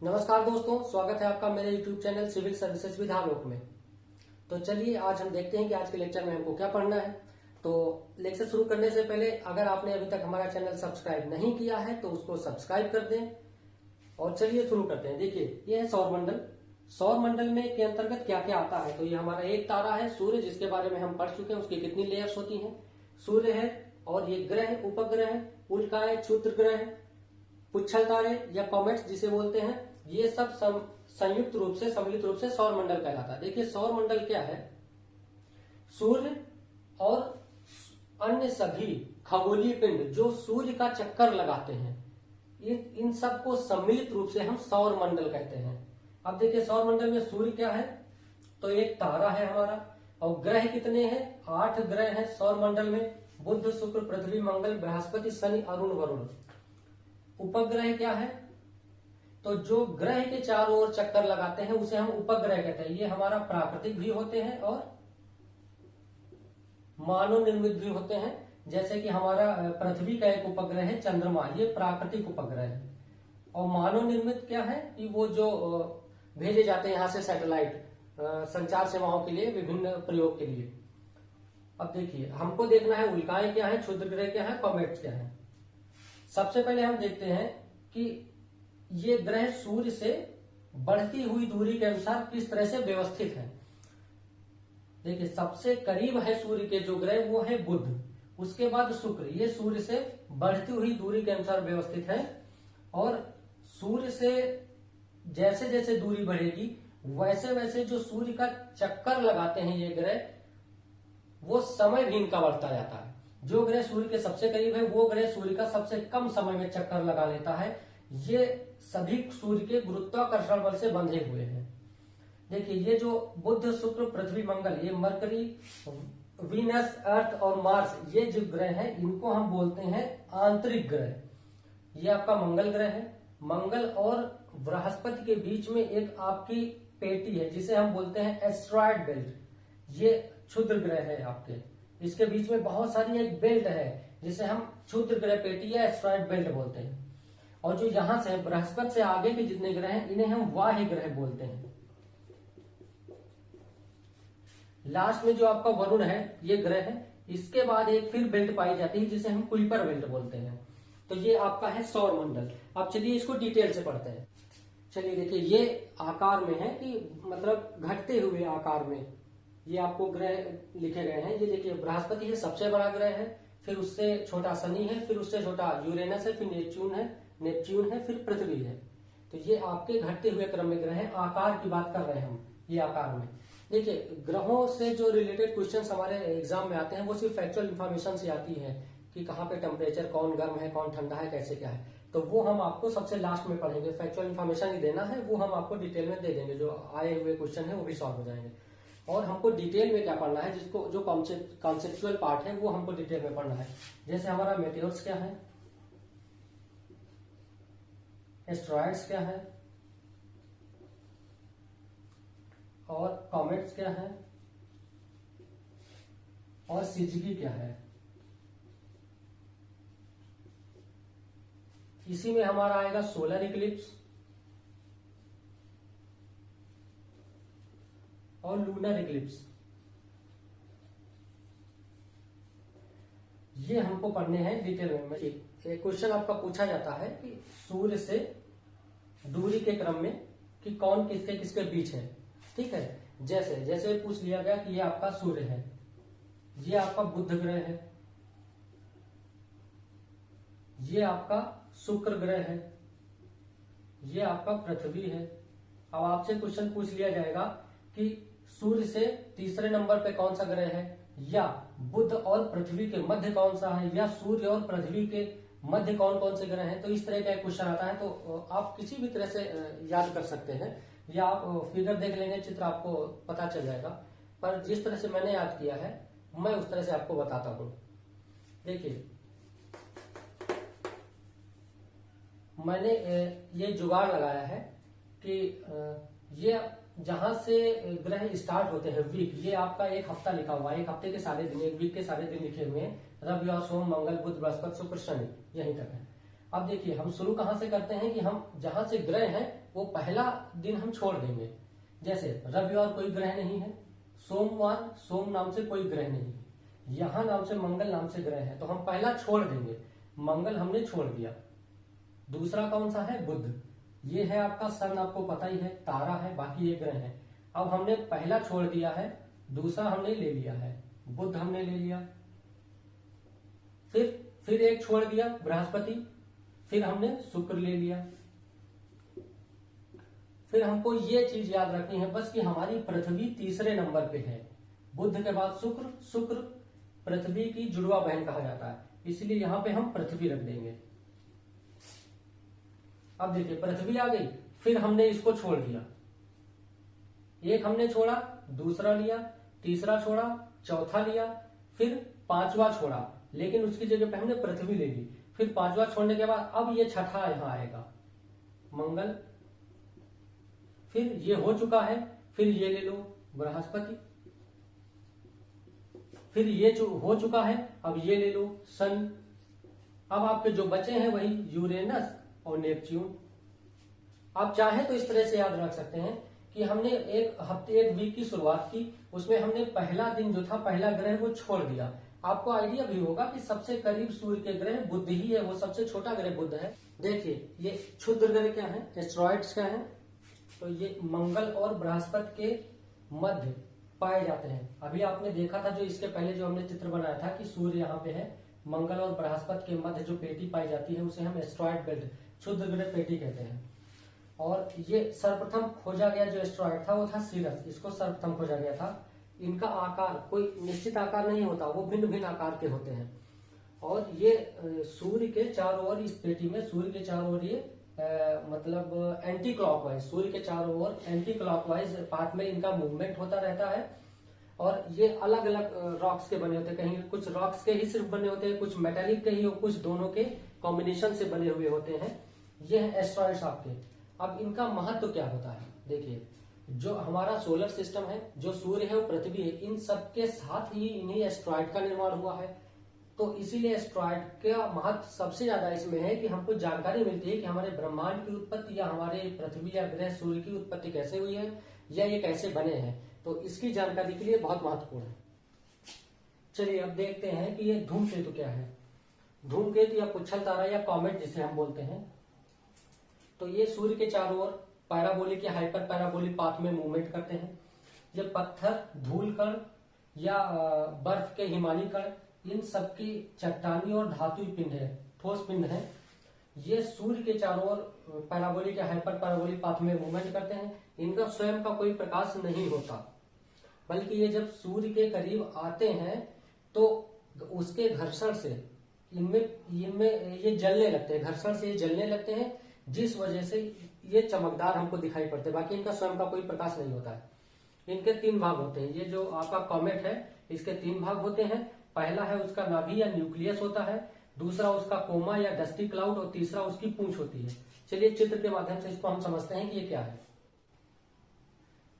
नमस्कार दोस्तों, स्वागत है आपका मेरे YouTube channel civil services with Alok में। तो चलिए आज हम देखते हैं कि आज के लेक्चर में हमको क्या पढ़ना है। तो लेक्चर शुरू करने से पहले अगर आपने अभी तक हमारा चैनल सब्सक्राइब नहीं किया है तो उसको सब्सक्राइब कर दें। और चलिए शुरू करते हैं। देखिए, ये है सौर मंडल। सौर मंडल में के अंतर्गत क्या क्या आता है। तो ये हमारा एक तारा है सूर्य, जिसके बारे में हम पढ़ चुके हैं। उसकी कितनी लेयर्स होती हैं। सूर्य है और ये ग्रह, उपग्रह है, उल्काएं, क्षुद्र ग्रह, पुच्छल तारे या कॉमेट्स जिसे बोलते हैं, ये सब संयुक्त रूप से सम्मिलित रूप से सौर मंडल कहलाता है। देखिए, सौर मंडल क्या है। सूर्य और अन्य सभी खगोलीय पिंड जो सूर्य का चक्कर लगाते हैं, इन सब को सम्मिलित रूप से हम सौर मंडल कहते हैं। अब देखिए, सौर मंडल में सूर्य क्या है, तो एक तारा है हमारा। और ग्रह कितने हैं, 8 ग्रह हैं सौर मंडल में। बुध, शुक्र, पृथ्वी, मंगल, बृहस्पति, शनि, अरुण, वरुण। उपग्रह क्या है, तो जो ग्रह के चारों ओर चक्कर लगाते हैं उसे हम उपग्रह कहते हैं। ये हमारा प्राकृतिक भी होते हैं और मानव निर्मित भी होते हैं। जैसे कि हमारा पृथ्वी का एक उपग्रह है चंद्रमा, ये प्राकृतिक उपग्रह है। और मानव निर्मित क्या है कि वो जो भेजे जाते हैं यहाँ से सैटेलाइट संचार सेवाओं के लिए, विभिन्न प्रयोग के लिए। अब देखिए, हमको देखना है उल्काएं क्या है, क्षुद्र ग्रह क्या है, कॉमेट्स क्या है। सबसे पहले हम देखते हैं कि ये ग्रह सूर्य से बढ़ती हुई दूरी के अनुसार किस तरह से व्यवस्थित है। देखिए, सबसे करीब है सूर्य के जो ग्रह वो है बुध, उसके बाद शुक्र। ये सूर्य से बढ़ती हुई दूरी के अनुसार व्यवस्थित है। और सूर्य से जैसे जैसे दूरी बढ़ेगी वैसे वैसे जो सूर्य का चक्कर लगाते हैं ये ग्रह, वो समय भी इनका बढ़ता जाता है। जो ग्रह सूर्य के सबसे करीब है वो ग्रह सूर्य का सबसे कम समय में चक्कर लगा लेता है। ये सभी सूर्य के गुरुत्वाकर्षण बल से बंधे हुए हैं। देखिए, ये जो बुध, शुक्र, पृथ्वी, मंगल, ये मरकरी, वीनस, अर्थ और मार्स, ये जो ग्रह हैं इनको हम बोलते हैं आंतरिक ग्रह। ये आपका मंगल ग्रह है। मंगल और बृहस्पति के बीच में एक आपकी पेटी है जिसे हम बोलते हैं एस्ट्रॉयड बेल्ट। ये क्षुद्र ग्रह है आपके। इसके बीच में बहुत सारी एक बेल्ट है जिसे हम क्षुद्र ग्रह पेटी या एस्ट्रॉयड बेल्ट बोलते हैं। और जो यहां से बृहस्पति से आगे के जितने ग्रह हैं इन्हें हम वाह्य ग्रह बोलते हैं। लास्ट में जो आपका वरुण है ये ग्रह है। इसके बाद एक फिर बेल्ट पाई जाती है जिसे हम कुइपर बेल्ट बोलते हैं। तो ये आपका है सौर मंडल। अब चलिए इसको डिटेल से पढ़ते हैं। चलिए देखिए, ये आकार में है कि मतलब घटते हुए आकार में ये आपको ग्रह लिखे गए हैं। ये देखिए, बृहस्पति है सबसे बड़ा ग्रह है, फिर उससे छोटा शनि है, फिर उससे छोटा यूरेनस है, फिर नेपच्यून है, फिर पृथ्वी है। तो ये आपके घटते हुए क्रम में ग्रह है। आकार की बात कर रहे हैं हम, ये आकार में। देखिए, ग्रहों से जो रिलेटेड क्वेश्चंस हमारे एग्जाम में आते हैं वो सिर्फ फैक्चुअल इन्फॉर्मेशन से आती है कि कहाँ पे टेम्परेचर, कौन गर्म है, कौन ठंडा है, कैसे क्या है। तो वो हम आपको सबसे लास्ट में पढ़ेंगे। फैक्चुअल इन्फॉर्मेशन ही देना है, वो हम आपको डिटेल में दे देंगे। जो आए हुए क्वेश्चन है वो भी सॉल्व हो जाएंगे। और हमको डिटेल में क्या पढ़ना है, जिसको जो कॉन्सेप्चुअल पार्ट है वो हमको डिटेल में पढ़ना है। जैसे हमारा मेटेओर्स क्या है, एस्ट्रॉयड्स क्या है, और कॉमेट्स क्या है, और सिजगी क्या है। इसी में हमारा आएगा सोलर इक्लिप्स और लूनर इक्लिप्स। ये हमको पढ़ने हैं डिटेल में। एक क्वेश्चन आपका पूछा जाता है कि सूर्य से दूरी के क्रम में कि कौन किसके किसके बीच है। ठीक है, जैसे जैसे पूछ लिया गया कि ये आपका सूर्य है, ये आपका बुध ग्रह है, ये आपका शुक्र ग्रह है, ये आपका पृथ्वी है। अब आपसे क्वेश्चन पूछ लिया जाएगा कि सूर्य से तीसरे नंबर पे कौन सा ग्रह है, या बुध और पृथ्वी के मध्य कौन सा है, या सूर्य और पृथ्वी के मध्य कौन कौन से ग्रह हैं। तो इस तरह का क्वेश्चन आता है। तो आप किसी भी तरह से याद कर सकते हैं, या आप फिगर देख लेंगे, चित्र आपको पता चल जाएगा। पर जिस तरह से मैंने याद किया है मैं उस तरह से आपको बताता हूं। देखिए, मैंने ये जुगाड़ लगाया है कि ये जहां से ग्रह स्टार्ट होते हैं वीक, ये आपका एक हफ्ता लिखा हुआ है। एक हफ्ते के सारे दिन, एक वीक के सारे दिन लिखे हुए हैं। रवि और सोम, मंगल, बुध, बृहस्पति, शुक्र, शनि, यहीं तक है। अब देखिए हम शुरू कहां से करते हैं कि हम जहां से ग्रह है वो पहला दिन हम छोड़ देंगे। जैसे रविवार कोई ग्रह नहीं है, सोमवार सोम नाम से कोई ग्रह नहीं है, यहां नाम से मंगल नाम से ग्रह है, तो हम पहला छोड़ देंगे, मंगल हमने छोड़ दिया। दूसरा कौन सा है? बुध। ये है आपका सन, आपको पता ही है, तारा है, बाकी ये ग्रह है। अब हमने पहला छोड़ दिया है, दूसरा हमने ले लिया है, बुध हमने ले लिया। फिर एक छोड़ दिया बृहस्पति, फिर हमने शुक्र ले लिया। फिर हमको ये चीज याद रखनी है बस कि हमारी पृथ्वी तीसरे नंबर पे है, बुध के बाद शुक्र, शुक्र पृथ्वी की जुड़वा बहन कहा जाता है, इसलिए यहां पे हम पृथ्वी रख देंगे। अब देखिए पृथ्वी आ गई, फिर हमने इसको छोड़ दिया, एक हमने छोड़ा, दूसरा लिया, तीसरा छोड़ा, चौथा लिया, फिर पांचवा छोड़ा, लेकिन उसकी जगह पे हमने पृथ्वी ले ली। फिर पांचवा छोड़ने के बाद अब ये छठा यहां आएगा, मंगल। फिर ये हो चुका है, फिर ये ले लो बृहस्पति। फिर ये हो चुका है, अब ये ले लो सन। अब आपके जो बचे हैं वही यूरेनस और नेपच्यून। आप चाहे तो इस तरह से याद रख सकते हैं कि हमने एक हफ्ते, एक वीक की शुरुआत की, उसमें हमने पहला दिन जो था, पहला ग्रह वो छोड़ दिया। आपको आइडिया भी होगा कि सबसे करीब सूर्य के ग्रह बुध ही है, वो सबसे छोटा ग्रह बुध है। देखिए ये क्षुद्र ग्रह क्या है, एस्ट्रॉइड्स क्या है, तो ये मंगल और बृहस्पति के मध्य पाए जाते हैं। अभी आपने देखा था जो इसके पहले जो हमने चित्र बनाया था कि सूर्य यहाँ पे है, मंगल और बृहस्पति के मध्य जो पेटी पाई जाती है उसे हम एस्ट्रॉइड बेल्ट, क्षुद्र ग्रह पेटी कहते हैं। और ये सर्वप्रथम खोजा गया जो एस्ट्रॉइड था वो था सीरस, इसको सर्वप्रथम खोजा गया था। इनका आकार कोई निश्चित आकार नहीं होता, वो भिन्न भिन्न आकार के होते हैं। और ये सूर्य के चारों ओर, इस पेटी में सूर्य के चारों ओर ये मतलब एंटी क्लॉकवाइज, सूर्य के चारों ओर एंटी क्लॉकवाइज पाथ में इनका मूवमेंट होता रहता है। और ये अलग अलग रॉक्स के बने होते हैं, कहीं कुछ रॉक्स के ही सिर्फ बने होते हैं, कुछ मेटेलिक के ही और कुछ दोनों के कॉम्बिनेशन से बने हुए होते हैं। ये है एस्ट्रॉइड्स आपके। अब इनका महत्व क्या होता है, देखिए जो हमारा सोलर सिस्टम है, जो सूर्य है वो पृथ्वी है, इन सब के साथ ही इन्हीं एस्ट्रॉइड का निर्माण हुआ है। तो इसीलिए एस्ट्रॉइड का महत्व सबसे ज्यादा इसमें है कि हमको जानकारी मिलती है कि हमारे ब्रह्मांड की उत्पत्ति या हमारे पृथ्वी या ग्रह सूर्य की उत्पत्ति कैसे हुई है या ये कैसे बने हैं, तो इसकी जानकारी के लिए बहुत महत्वपूर्ण है। चलिए अब देखते हैं कि ये धूमकेतु क्या है। धूमकेतु या पुच्छल तारा या कॉमेट जिसे हम बोलते हैं, तो ये सूर्य के चारों ओर पैराबोलिक या हाइपर पैराबोलिक पाथ में मूवमेंट करते हैं। ये पत्थर, धूल कण या बर्फ के हिमानी कण, इन सबकी चट्टानी और धातुई पिंड है, ठोस पिंड है। ये सूर्य के चारों ओर पैराबोलिक या हाइपर पैराबोलिक पाथ में मूवमेंट करते हैं। इनका स्वयं का कोई प्रकाश नहीं होता, बल्कि ये जब सूर्य के करीब आते हैं तो उसके घर्षण से इनमें ये जलने लगते हैं, घर्षण से ये जलने लगते हैं, जिस वजह से ये चमकदार हमको दिखाई पड़ते हैं। बाकी इनका स्वयं का कोई प्रकाश नहीं होता है। इनके 3 भाग होते हैं। ये जो आपका कॉमेट है इसके 3 भाग होते हैं। पहला है उसका नाभि या न्यूक्लियस होता है, दूसरा उसका कोमा या डस्टी क्लाउड और तीसरा उसकी पूंछ होती है। चलिए चित्र के माध्यम से इसको हम समझते हैं कि ये क्या है।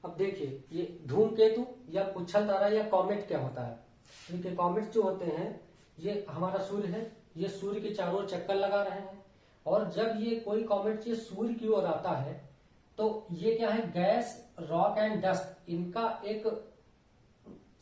अब देखिए ये धूमकेतु या पुच्छल तारा या कॉमेट क्या होता है। देखिए कॉमेट जो होते हैं ये हमारा सूर्य है, ये सूर्य के चारों ओर चक्कर लगा रहे हैं, और जब ये कोई कॉमेट ये सूर्य की ओर आता है तो ये क्या है, गैस, रॉक एंड डस्ट, इनका एक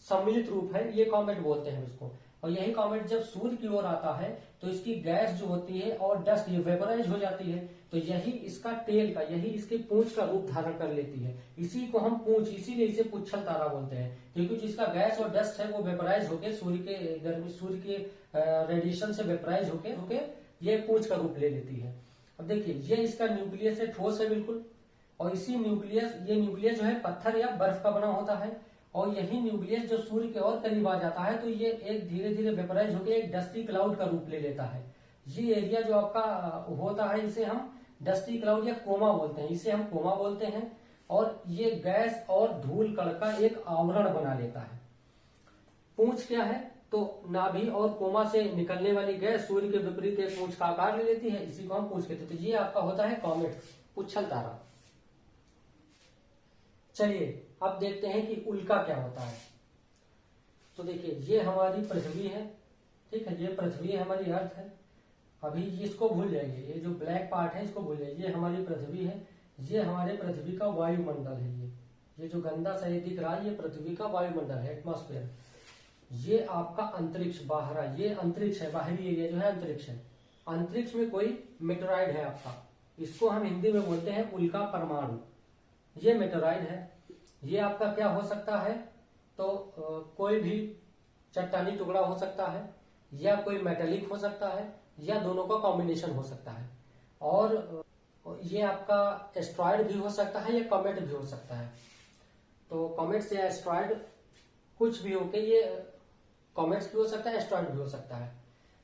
सम्मिलित रूप है, ये कॉमेट बोलते हैं इसको। और यही कॉमेट जब सूर्य की ओर आता है तो इसकी गैस जो होती है और डस्ट ये वेपराइज हो जाती है, तो यही इसका टेल का, यही इसके पूंछ का रूप धारण कर लेती है। इसी को हम पूंछ, इसीलिए इसे पुच्छल तारा बोलते हैं, क्योंकि जिसका गैस और डस्ट है वो वेपराइज होके सूर्य के गर्मी, सूर्य के रेडिएशन से वेपराइज होके ये पूंछ का रूप ले लेती है। अब देखिए ये इसका न्यूक्लियस है, ठोस है बिल्कुल, और इसी न्यूक्लियस, ये न्यूक्लियस जो है पत्थर या बर्फ का बना होता है, और यही न्यूक्लियस जो सूर्य के और करीब आ जाता है तो ये एक धीरे धीरे वेपराइज होकर एक डस्टी क्लाउड का रूप ले लेता है। ये एरिया जो आपका होता है इसे हम डस्टी क्लाउड या कोमा बोलते हैं, इसे हम कोमा बोलते हैं। और ये गैस और धूल कण का एक आवरण बना लेता है। पूंछ क्या है, तो नाभि और कोमा से निकलने वाली गैस सूर्य के विपरीत एक पूंछ का आकार ले लेती है, इसी को हम पूंछ कहते हैं। तो ये आपका होता है कॉमेट, पुच्छल तारा। चलिए अब देखते हैं कि उल्का क्या होता है। तो देखिए ये हमारी पृथ्वी है, ठीक है, ये पृथ्वी है, हमारी अर्थ है। अभी इसको भूल जाइए, ये जो ब्लैक पार्ट है इसको भूल जाइए। ये हमारी पृथ्वी है, ये हमारे पृथ्वी का वायुमंडल है। ये जो गंदा सा ये दिख रहा है ये पृथ्वी का वायुमंडल है, एटमॉस्फेयर। ये आपका अंतरिक्ष बाहर है, ये अंतरिक्ष है, बाहरी एरिया जो है अंतरिक्ष है। अंतरिक्ष में कोई मेटेरॉइड है आपका, इसको हम हिंदी में बोलते हैं उल्का परमाणु। ये मेटेरॉइड है। ये आपका क्या हो सकता है, तो कोई भी चट्टानी टुकड़ा हो सकता है, या कोई मेटेलिक हो सकता है, या दोनों का कॉम्बिनेशन हो सकता है। और ये आपका एस्ट्रॉइड भी हो सकता है या कॉमेट भी हो सकता है। तो कॉमेट्स या एस्ट्रॉइड कुछ भी होके, ये कॉमेट्स भी हो सकता है, एस्ट्रॉइड भी हो सकता है।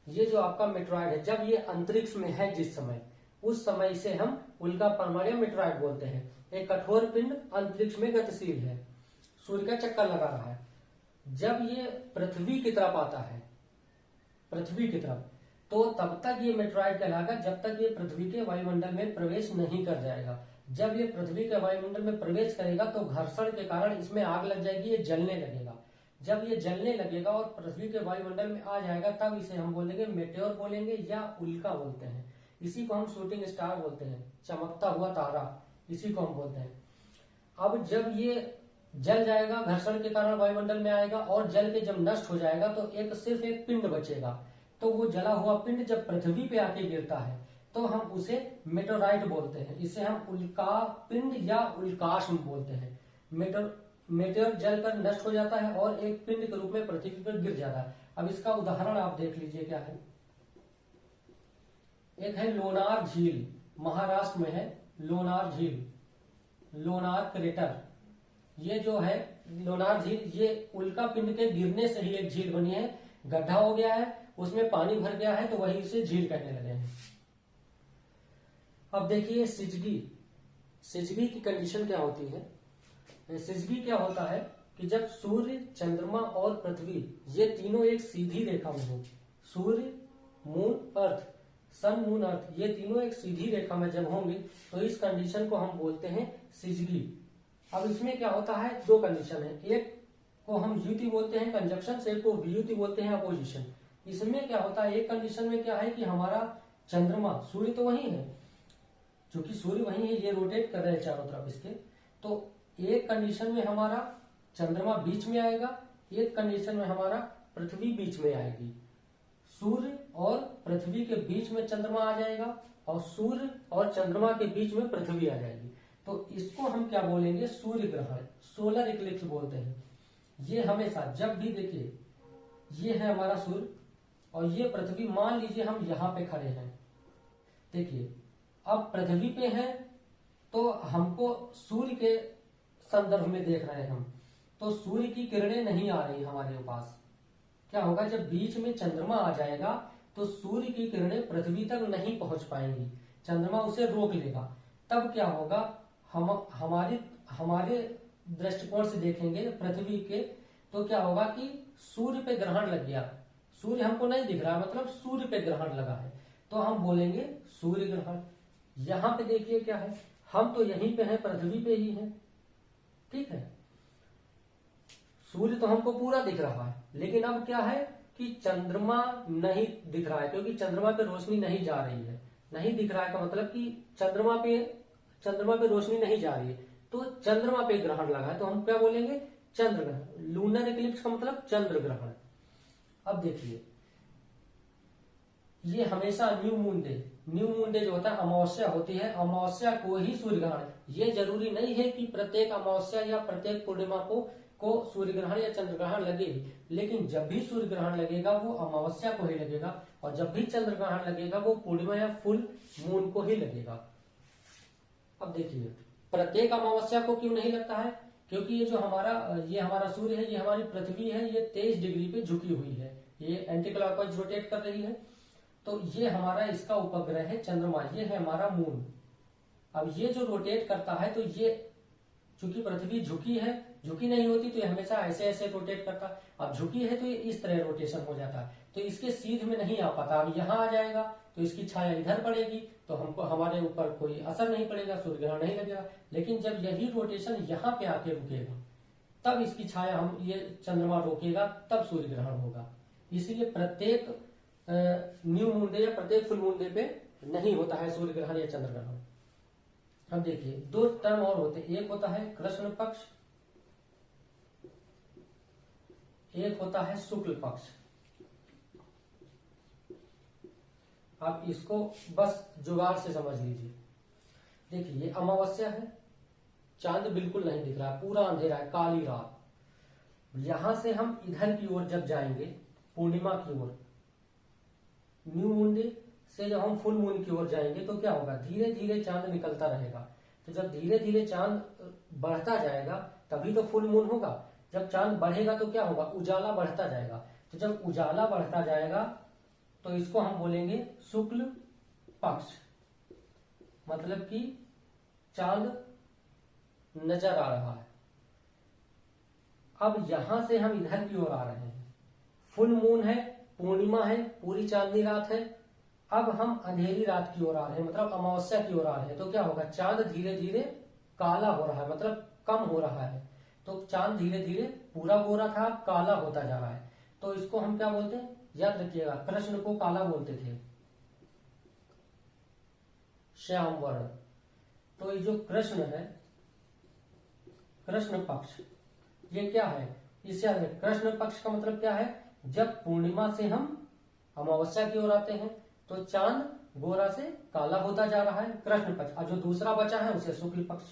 ये जो आपका मेटेरॉइड है, जब ये अंतरिक्ष में है जिस समय, उस समय से हम उल्का परमाणु या मेटेरॉइड बोलते हैं। एक कठोर पिंड अंतरिक्ष में गतिशील है, सूर्य का चक्कर लगा रहा है। जब ये पृथ्वी की तरफ आता है, पृथ्वी की तरफ, तो तब तक ये मेटेरॉइड कहलाएगा जब तक ये पृथ्वी के वायुमंडल में प्रवेश नहीं कर जाएगा। जब ये पृथ्वी के वायुमंडल में प्रवेश करेगा तो घर्षण के कारण इसमें आग लग जाएगी, ये जलने लगेगा। जब ये जलने लगेगा और पृथ्वी के वायुमंडल में आ जाएगा, तब इसे हम बोलेंगे मेटेओर बोलेंगे या उल्का बोलते हैं। इसी को हम शूटिंग स्टार बोलते हैं, चमकता हुआ तारा, इसी को हम बोलते हैं। अब जब ये जल जाएगा, घर्षण के कारण वायुमंडल में आएगा, और जल के जब नष्ट हो जाएगा तो सिर्फ एक पिंड बचेगा। तो वो जला हुआ पिंड जब पृथ्वी पे आके गिरता है तो हम उसे मेटेराइट बोलते हैं। इसे हम उल्का पिंड या उल्काश्म बोलते हैं। मेटेर जलकर नष्ट हो जाता है और एक पिंड के रूप में पृथ्वी पर गिर जाता है। अब इसका उदाहरण आप देख लीजिए क्या है। एक है लोनार झील, महाराष्ट्र में है लोनार झील, लोनार क्रेटर। ये जो है लोनार झील, ये उल्का पिंड के गिरने से ही एक झील बनी है। गड्ढा हो गया है, उसमें पानी भर गया है, तो वही इसे झील कहने लगे हैं। अब देखिए सिजगी, सिजगी की कंडीशन क्या होती है। सिजगी क्या होता है कि जब सूर्य, चंद्रमा और पृथ्वी ये तीनों एक सीधी रेखा में हो, सूर्य, मून, अर्थ, सन, मून, अर्थ, ये तीनों एक सीधी रेखा में जब होंगे तो इस कंडीशन को हम बोलते हैं सिजगी। अब इसमें क्या होता है, दो कंडीशन है। एक को हम युति बोलते हैं कंजक्शन से, एक को वियुति बोलते हैं अपोजिशन। इसमें क्या होता है, एक कंडीशन में क्या है कि हमारा चंद्रमा, सूर्य तो वही है, क्योंकि सूर्य वही है, ये रोटेट कर रहे हैं चारों तरफ इसके। तो एक कंडीशन में हमारा चंद्रमा बीच में आएगा, एक कंडीशन में हमारा पृथ्वी बीच में आएगी। सूर्य और पृथ्वी के बीच में चंद्रमा आ जाएगा और सूर्य और चंद्रमा के बीच में पृथ्वी आ जाएगी। तो इसको हम क्या बोलेंगे, सूर्य ग्रहण, सोलर इक्लिप्स बोलते हैं। ये हमेशा जब भी देखिए, ये है हमारा सूर्य और ये पृथ्वी, मान लीजिए हम यहाँ पे खड़े हैं। देखिए अब पृथ्वी पे हैं तो हमको सूर्य के संदर्भ में देख रहे हैं हम, तो सूर्य की किरणें नहीं आ रही हमारे पास। क्या होगा, जब बीच में चंद्रमा आ जाएगा तो सूर्य की किरणें पृथ्वी तक नहीं पहुंच पाएंगी, चंद्रमा उसे रोक लेगा। तब क्या होगा, हमारे दृष्टिकोण से देखेंगे पृथ्वी के, तो क्या होगा कि सूर्य पे ग्रहण लग गया, सूर्य हमको नहीं दिख रहा, मतलब सूर्य पे ग्रहण लगा है, तो हम बोलेंगे सूर्य ग्रहण। यहां पे देखिए क्या है, हम तो यहीं पे हैं, पृथ्वी पे ही हैं, ठीक है। सूर्य तो हमको पूरा दिख रहा है, लेकिन अब क्या है कि चंद्रमा नहीं दिख रहा है, क्योंकि चंद्रमा पे रोशनी नहीं जा रही है। नहीं दिख रहा है का मतलब कि चंद्रमा पे रोशनी नहीं जा रही है, तो चंद्रमा पे ग्रहण लगा है, तो हम क्या बोलेंगे, चंद्र ग्रहण। लूनर इक्लिप्स का मतलब चंद्र ग्रहण। अब देखिए, ये हमेशा न्यू मून डे जो होता है, अमावस्या होती है, अमावस्या को ही सूर्य ग्रहण। ये जरूरी नहीं है कि प्रत्येक अमावस्या या प्रत्येक पूर्णिमा को सूर्य ग्रहण या चंद्र ग्रहण लगे, लेकिन जब भी सूर्य ग्रहण लगेगा वो अमावस्या को ही लगेगा, और जब भी चंद्र ग्रहण लगेगा वो पूर्णिमा या फुल मून को ही लगेगा। अब देखिए, प्रत्येक अमावस्या को क्यों नहीं लगता है, क्योंकि ये हमारा सूर्य है, ये हमारी पृथ्वी है, ये 23 डिग्री पे झुकी हुई है, ये एंटी क्लॉकवाइज रोटेट कर रही है। तो ये हमारा इसका उपग्रह है चंद्रमा, ये है हमारा मून। अब ये जो रोटेट करता है, तो ये चूंकि पृथ्वी झुकी है, झुकी नहीं होती तो ये हमेशा ऐसे ऐसे रोटेट करता, अब झुकी है तो ये इस तरह रोटेशन हो जाता है, तो इसके सीध में नहीं आ पाता। अब यहाँ आ जाएगा तो इसकी छाया इधर पड़ेगी, तो हमको हमारे ऊपर कोई असर नहीं पड़ेगा, सूर्य ग्रहण नहीं लगेगा। लेकिन जब यही रोटेशन यहाँ पे आके रुकेगा, तब इसकी छाया ये चंद्रमा रोकेगा, तब सूर्य ग्रहण होगा। इसलिए प्रत्येक न्यू मून डे या प्रत्येक फुल मून डे पे नहीं होता है सूर्य ग्रहण या चंद्र ग्रहण। अब देखिए दो टर्म और होते हैं, एक होता है कृष्ण पक्ष, एक होता है शुक्ल पक्ष। आप इसको बस जुगाड़ से समझ लीजिए। देखिए ये अमावस्या है, चांद बिल्कुल नहीं दिख रहा है, पूरा अंधेरा है, काली रात। यहां से हम इधर की ओर जब जाएंगे पूर्णिमा की ओर, न्यू मून डे से जब हम फुल मून की ओर जाएंगे तो क्या होगा, धीरे धीरे चांद निकलता रहेगा। तो जब धीरे धीरे चांद बढ़ता जाएगा तभी तो फुल मून होगा। जब चांद बढ़ेगा तो क्या होगा, उजाला बढ़ता जाएगा। तो जब उजाला बढ़ता जाएगा तो इसको हम बोलेंगे शुक्ल पक्ष, मतलब कि चांद नजर आ रहा है। अब यहां से हम इधर की ओर आ रहे हैं, फुल मून है, पूर्णिमा है, पूरी चांदनी रात है। अब हम अंधेरी रात की ओर आ रहे हैं, मतलब अमावस्या की ओर आ रहे हैं। तो क्या होगा, चांद धीरे धीरे काला हो रहा है, मतलब कम हो रहा है। तो चांद धीरे धीरे पूरा गोरा था, अब काला होता जा रहा है। तो इसको हम क्या बोलते हैं, याद रखिएगा, कृष्ण को काला बोलते थे, श्याम वर्ण। तो ये जो कृष्ण है, कृष्ण पक्ष, ये क्या है, इसे याद रखें। कृष्ण पक्ष का मतलब क्या है, जब पूर्णिमा से हम अमावस्या की ओर आते हैं तो चांद गोरा से काला होता जा रहा है, कृष्ण पक्ष। और जो दूसरा बचा है उसे शुक्ल पक्ष।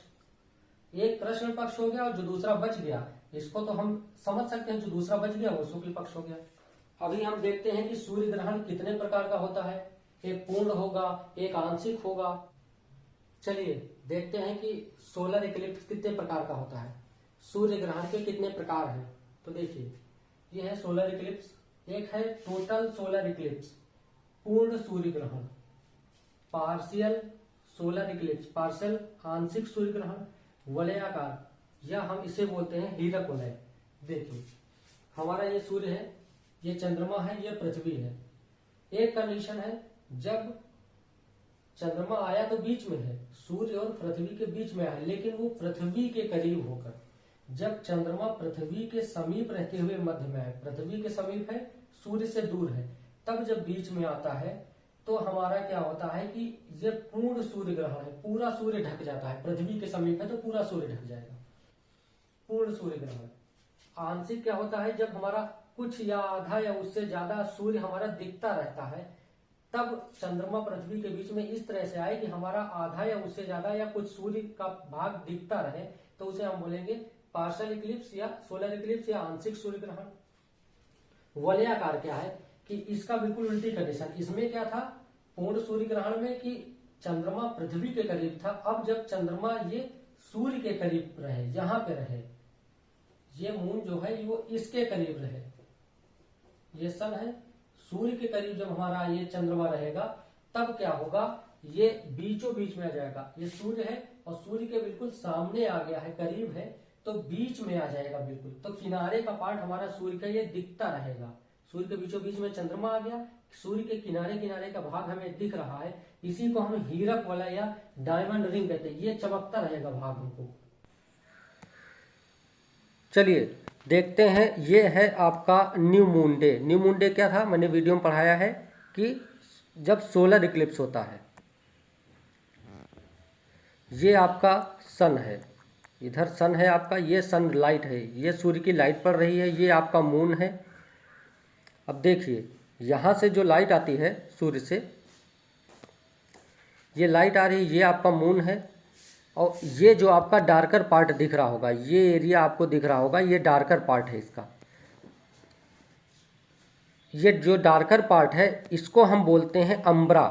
एक कृष्ण पक्ष हो गया और जो दूसरा बच गया, इसको तो हम समझ सकते हैं, जो दूसरा बच गया वो शुक्ल पक्ष हो गया। अभी हम देखते हैं कि सूर्य ग्रहण कितने प्रकार का होता है, एक पूर्ण होगा, एक आंशिक होगा। चलिए देखते हैं कि सोलर इक्लिप्स कितने प्रकार का होता है, सूर्य ग्रहण के कितने प्रकार हैं। तो देखिए ये है सोलर इक्लिप्स, एक है टोटल सोलर इक्लिप्स, पूर्ण सूर्य ग्रहण, पार्शियल सोलर इक्लिप्स, पार्शियल आंशिक सूर्य ग्रहण, वलयाकार, या हम इसे बोलते हैं हीरक वलय। देखिए हमारा ये सूर्य है, ये चंद्रमा है, ये पृथ्वी है। एक कंडीशन है, जब चंद्रमा आया तो बीच में है, सूर्य और पृथ्वी के बीच में आया, लेकिन वो पृथ्वी के करीब होकर। जब चंद्रमा पृथ्वी के समीप रहते हुए मध्य में है, पृथ्वी के समीप है, सूर्य से दूर है, तब जब बीच में आता है तो हमारा क्या होता है कि ये पूर्ण सूर्य ग्रहण है, पूरा सूर्य ढक जाता है। पृथ्वी के समीप है तो पूरा सूर्य ढक जाएगा, पूर्ण सूर्य ग्रहण। आंशिक क्या होता है, जब हमारा कुछ या आधा या उससे ज्यादा सूर्य हमारा दिखता रहता है, तब चंद्रमा पृथ्वी के बीच में इस तरह से आए कि हमारा आधा या उससे ज्यादा या कुछ सूर्य का भाग दिखता रहे, तो उसे हम बोलेंगे पार्शियल इक्लिप्स या सोलर इक्लिप्स या आंशिक सूर्य ग्रहण। वलयाकार क्या है कि इसका बिल्कुल उल्टी कंडीशन, इसमें क्या था, पूर्ण सूर्य ग्रहण में कि चंद्रमा पृथ्वी के करीब था। अब जब चंद्रमा ये सूर्य के करीब रहे, यहां पे रहे, ये मून जो है वो इसके करीब रहे, ये सन है, सूर्य के करीब जब हमारा ये चंद्रमा रहेगा तब क्या होगा, ये बीचों बीच में आ जाएगा। ये सूर्य है और सूर्य के बिल्कुल सामने आ गया है, करीब है, तो बीच में आ जाएगा बिल्कुल। तो किनारे का पार्ट हमारा सूर्य का ये दिखता रहेगा, सूर्य के बीचों बीच में चंद्रमा आ गया, सूर्य के किनारे किनारे का भाग हमें दिख रहा है। इसी को हम हीरक वाला या डायमंड रिंग कहते हैं, ये चमकता रहेगा भाग हमको। चलिए देखते हैं, ये है आपका new moon day. New moon day क्या था, मैंने वीडियो में पढ़ाया है कि जब सोलर इक्लिप्स होता है। ये आपका सन है, इधर सन है आपका, ये सन लाइट है, ये सूर्य की लाइट पड़ रही है, ये आपका मून है। अब देखिए यहाँ से जो लाइट आती है सूर्य से, ये लाइट आ रही है, ये आपका मून है। और ये जो आपका डार्कर पार्ट दिख रहा होगा, ये एरिया आपको दिख रहा होगा, ये डार्कर पार्ट है इसका। ये जो डार्कर पार्ट है इसको हम बोलते हैं अम्ब्रा।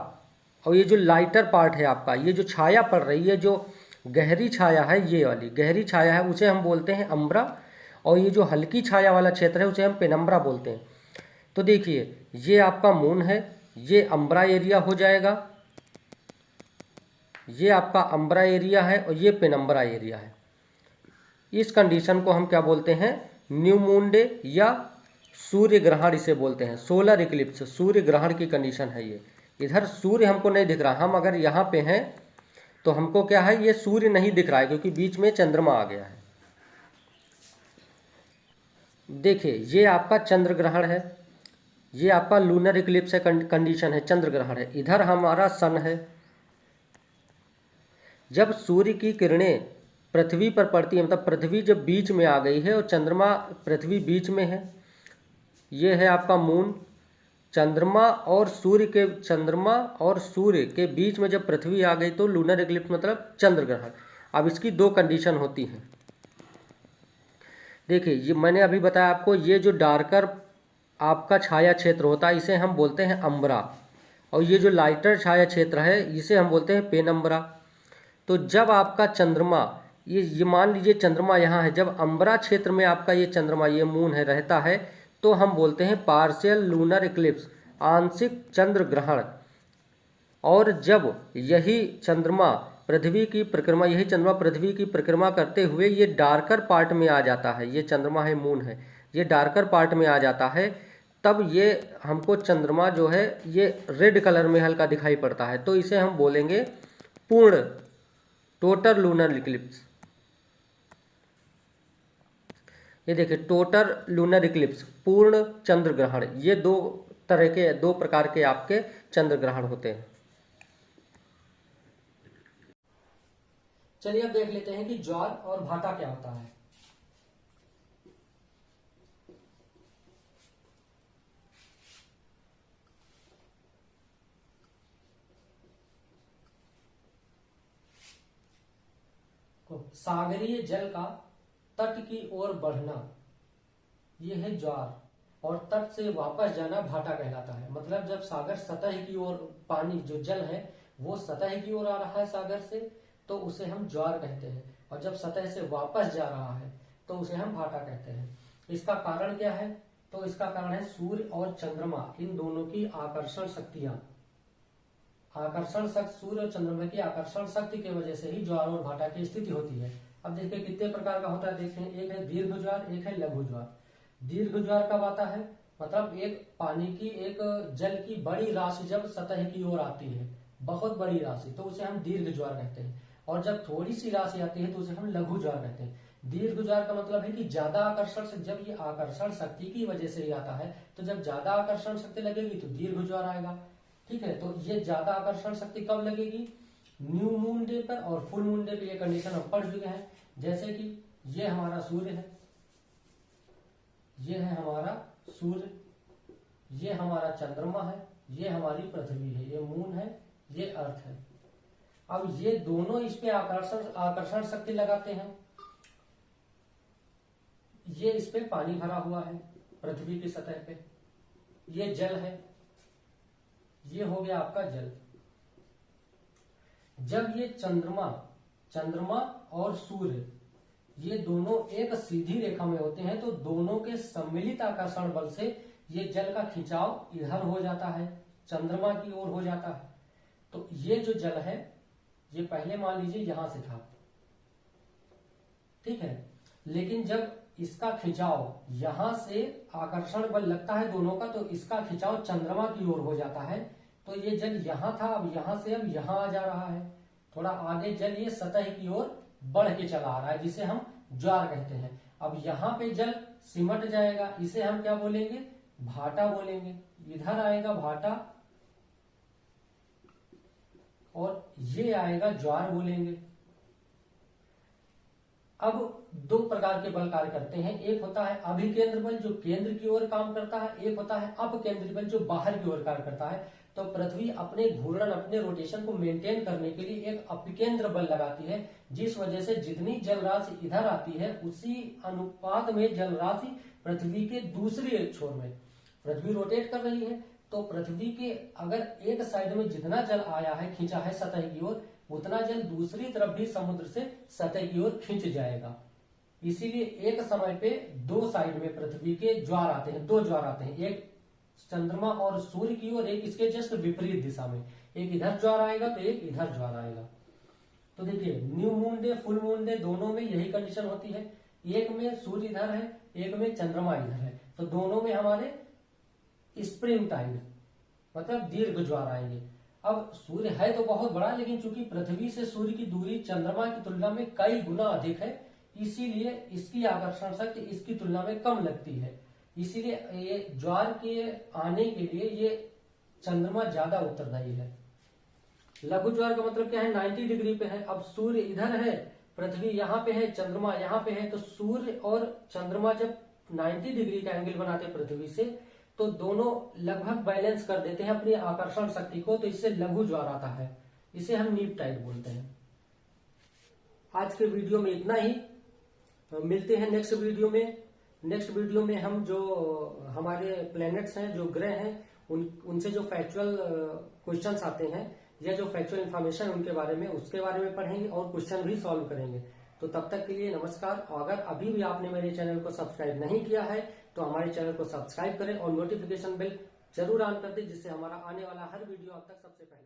और ये जो लाइटर पार्ट है आपका, ये जो छाया पड़ रही है, जो गहरी छाया है, ये वाली गहरी छाया है, उसे हम बोलते हैं अम्ब्रा। और ये जो हल्की छाया वाला क्षेत्र है उसे हम पेनम्ब्रा बोलते हैं। तो देखिए ये आपका मून है, ये अम्ब्रा एरिया हो जाएगा, ये आपका अम्ब्रा एरिया है और ये पेनम्ब्रा एरिया है। इस कंडीशन को हम क्या बोलते हैं, न्यू मून डे या सूर्य ग्रहण इसे बोलते हैं। सोलर इक्लिप्स सूर्य ग्रहण की कंडीशन है ये। इधर सूर्य हमको नहीं दिख रहा, हम अगर यहाँ पे हैं तो हमको क्या है, ये सूर्य नहीं दिख रहा है क्योंकि बीच में चंद्रमा आ गया है। देखिए ये आपका चंद्र ग्रहण है, ये आपका लूनर इक्लिप्स है, कंडीशन है, चंद्र ग्रहण है। इधर हमारा सन है। जब सूर्य की किरणें पृथ्वी पर पड़ती है, मतलब पृथ्वी जब बीच में आ गई है और चंद्रमा पृथ्वी बीच में है, ये है आपका मून। चंद्रमा और सूर्य के बीच में जब पृथ्वी आ गई तो लूनर इक्लिप्स मतलब चंद्र ग्रहण। अब इसकी दो कंडीशन होती हैं। देखिए, ये मैंने अभी बताया आपको, ये जो डार्कर आपका छाया क्षेत्र होता है इसे हम बोलते हैं अम्बरा, और ये जो लाइटर छाया क्षेत्र है इसे हम बोलते हैं पेनम्बरा। तो जब आपका चंद्रमा, ये मान लीजिए चंद्रमा यहाँ है, जब अम्बरा क्षेत्र में आपका ये चंद्रमा, ये मून है, रहता है, तो हम बोलते हैं पार्शियल लूनर इक्लिप्स, आंशिक चंद्र ग्रहण। और जब यही चंद्रमा पृथ्वी की परिक्रमा करते हुए ये डार्कर पार्ट में आ जाता है, ये चंद्रमा है, मून है, ये डार्कर पार्ट में आ जाता है, तब ये हमको चंद्रमा जो है ये रेड कलर में हल्का दिखाई पड़ता है, तो इसे हम बोलेंगे पूर्ण, टोटल लूनर इक्लिप्स। ये देखिए, टोटल लूनर इक्लिप्स, पूर्ण चंद्र ग्रहण, ये दो प्रकार के आपके चंद्र ग्रहण होते हैं। चलिए अब देख लेते हैं कि ज्वार और भाटा क्या होता है। तो सागरीय जल का तट की ओर बढ़ना, यह है ज्वार, और तट से वापस जाना भाटा कहलाता है। मतलब जब सागर सतह की ओर, पानी जो जल है वो सतह की ओर आ रहा है सागर से, तो उसे हम ज्वार कहते हैं, और जब सतह से वापस जा रहा है तो उसे हम भाटा कहते हैं। इसका कारण क्या है? तो इसका कारण है सूर्य और चंद्रमा, इन दोनों की आकर्षण शक्तियां, सूर्य और चंद्रमा की आकर्षण शक्ति की वजह से ही ज्वार और भाटा की स्थिति होती है। अब देखिए कितने प्रकार का होता है, देखें, एक है दीर्घ ज्वार, एक है लघु ज्वार। दीर्घ ज्वार कब आता है? मतलब एक पानी की, एक जल की बड़ी राशि जब सतह की ओर आती है, बहुत बड़ी राशि, तो उसे हम दीर्घ ज्वार कहते हैं। और जब थोड़ी सी राशि आती है तो उसे हम लघु ज्वार कहते हैं। दीर्घ ज्वार का मतलब है कि ज्यादा आकर्षण से, जब ये आकर्षण शक्ति की वजह से ही आता है, तो जब ज्यादा आकर्षण शक्ति लगेगी तो दीर्घ ज्वार आएगा। ठीक है, तो ये ज्यादा आकर्षण शक्ति कब लगेगी? न्यू मून डे पर और फुल मून डे पर। ये कंडीशन हम पढ़ चुके हैं। जैसे कि ये हमारा सूर्य है, ये है हमारा सूर्य, ये हमारा चंद्रमा है, ये हमारी पृथ्वी है, ये मून है, ये अर्थ है। अब ये दोनों इस पे आकर्षण शक्ति लगाते हैं। ये इस पे पानी भरा हुआ है पृथ्वी की सतह पे, ये जल है, ये हो गया आपका जल। जब ये चंद्रमा और सूर्य ये दोनों एक सीधी रेखा में होते हैं, तो दोनों के सम्मिलित आकर्षण बल से ये जल का खिंचाव इधर हो जाता है, चंद्रमा की ओर हो जाता है। तो ये जो जल है ये पहले मान लीजिए यहां से था, ठीक है, लेकिन जब इसका खिंचाव यहां से आकर्षण बल लगता है दोनों का, तो इसका खिंचाव चंद्रमा की ओर हो जाता है। तो ये जल यहां था, अब यहां से अब यहां आ जा रहा है, थोड़ा आगे जल ये सतह की ओर बढ़ के चला आ रहा है, जिसे हम ज्वार कहते हैं। अब यहाँ पे जल सिमट जाएगा, इसे हम क्या बोलेंगे? भाटा बोलेंगे। इधर आएगा भाटा और ये आएगा ज्वार बोलेंगे। अब दो प्रकार के बल कार्य करते हैं, एक होता है अभिकेंद्र बल जो केंद्र की ओर काम करता है, एक होता है अपकेंद्र बल जो बाहर की ओर कार्य करता है। तो पृथ्वी अपने घूर्णन, अपने रोटेशन को मेंटेन करने के लिए एक अपिकेंद्र बल लगाती है, जिस वजह से जितनी जल राशि इधर आती है उसी अनुपात में जल राशि पृथ्वी के दूसरी छोर में, पृथ्वी रोटेट कर रही है, तो पृथ्वी के अगर एक साइड में जितना जल आया है, खींचा है सतह की ओर, उतना जल दूसरी तरफ भी समुद्र से सतह की ओर खींच जाएगा। इसीलिए एक समय पे दो साइड में पृथ्वी के ज्वार आते हैं, दो ज्वार आते हैं, एक चंद्रमा और सूर्य की ओर, एक इसके जस्ट विपरीत दिशा में, एक इधर ज्वार आएगा तो एक इधर ज्वार आएगा। तो देखिए new moon day, full moon day, दोनों में यही कंडीशन होती है। एक में सूर्य इधर है, एक में चंद्रमा इधर है, तो दोनों में हमारे स्प्रिंग टाइड मतलब दीर्घ ज्वार आएंगे। अब सूर्य है तो बहुत बड़ा, लेकिन चूंकि पृथ्वी से सूर्य की दूरी चंद्रमा की तुलना में कई गुना अधिक है, इसीलिए इसकी आकर्षण शक्ति इसकी तुलना में कम लगती है। इसीलिए ये ज्वार के आने के लिए ये चंद्रमा ज्यादा उत्तरदायी है। लघु ज्वार का मतलब क्या है, 90 डिग्री पे है। अब सूर्य इधर है, पृथ्वी यहाँ पे है, चंद्रमा यहाँ पे है, तो सूर्य और चंद्रमा जब 90 डिग्री का एंगल बनाते हैं पृथ्वी से, तो दोनों लगभग बैलेंस कर देते हैं अपनी आकर्षण शक्ति को, तो इससे लघु ज्वार आता है। इसे हम नीप टाइड बोलते हैं। आज के वीडियो में इतना ही, मिलते हैं नेक्स्ट वीडियो में। नेक्स्ट वीडियो में हम जो हमारे प्लैनेट्स हैं, जो ग्रह हैं, उनसे जो फैक्चुअल क्वेश्चंस आते हैं या जो फैक्चुअल इन्फॉर्मेशन उनके बारे में, उसके बारे में पढ़ेंगे और क्वेश्चन भी सॉल्व करेंगे। तो तब तक के लिए नमस्कार। और अगर अभी भी आपने मेरे चैनल को सब्सक्राइब नहीं किया है तो हमारे चैनल को सब्सक्राइब करें और नोटिफिकेशन बेल जरूर ऑन कर दें, जिससे हमारा आने वाला हर वीडियो आप तक सबसे पहले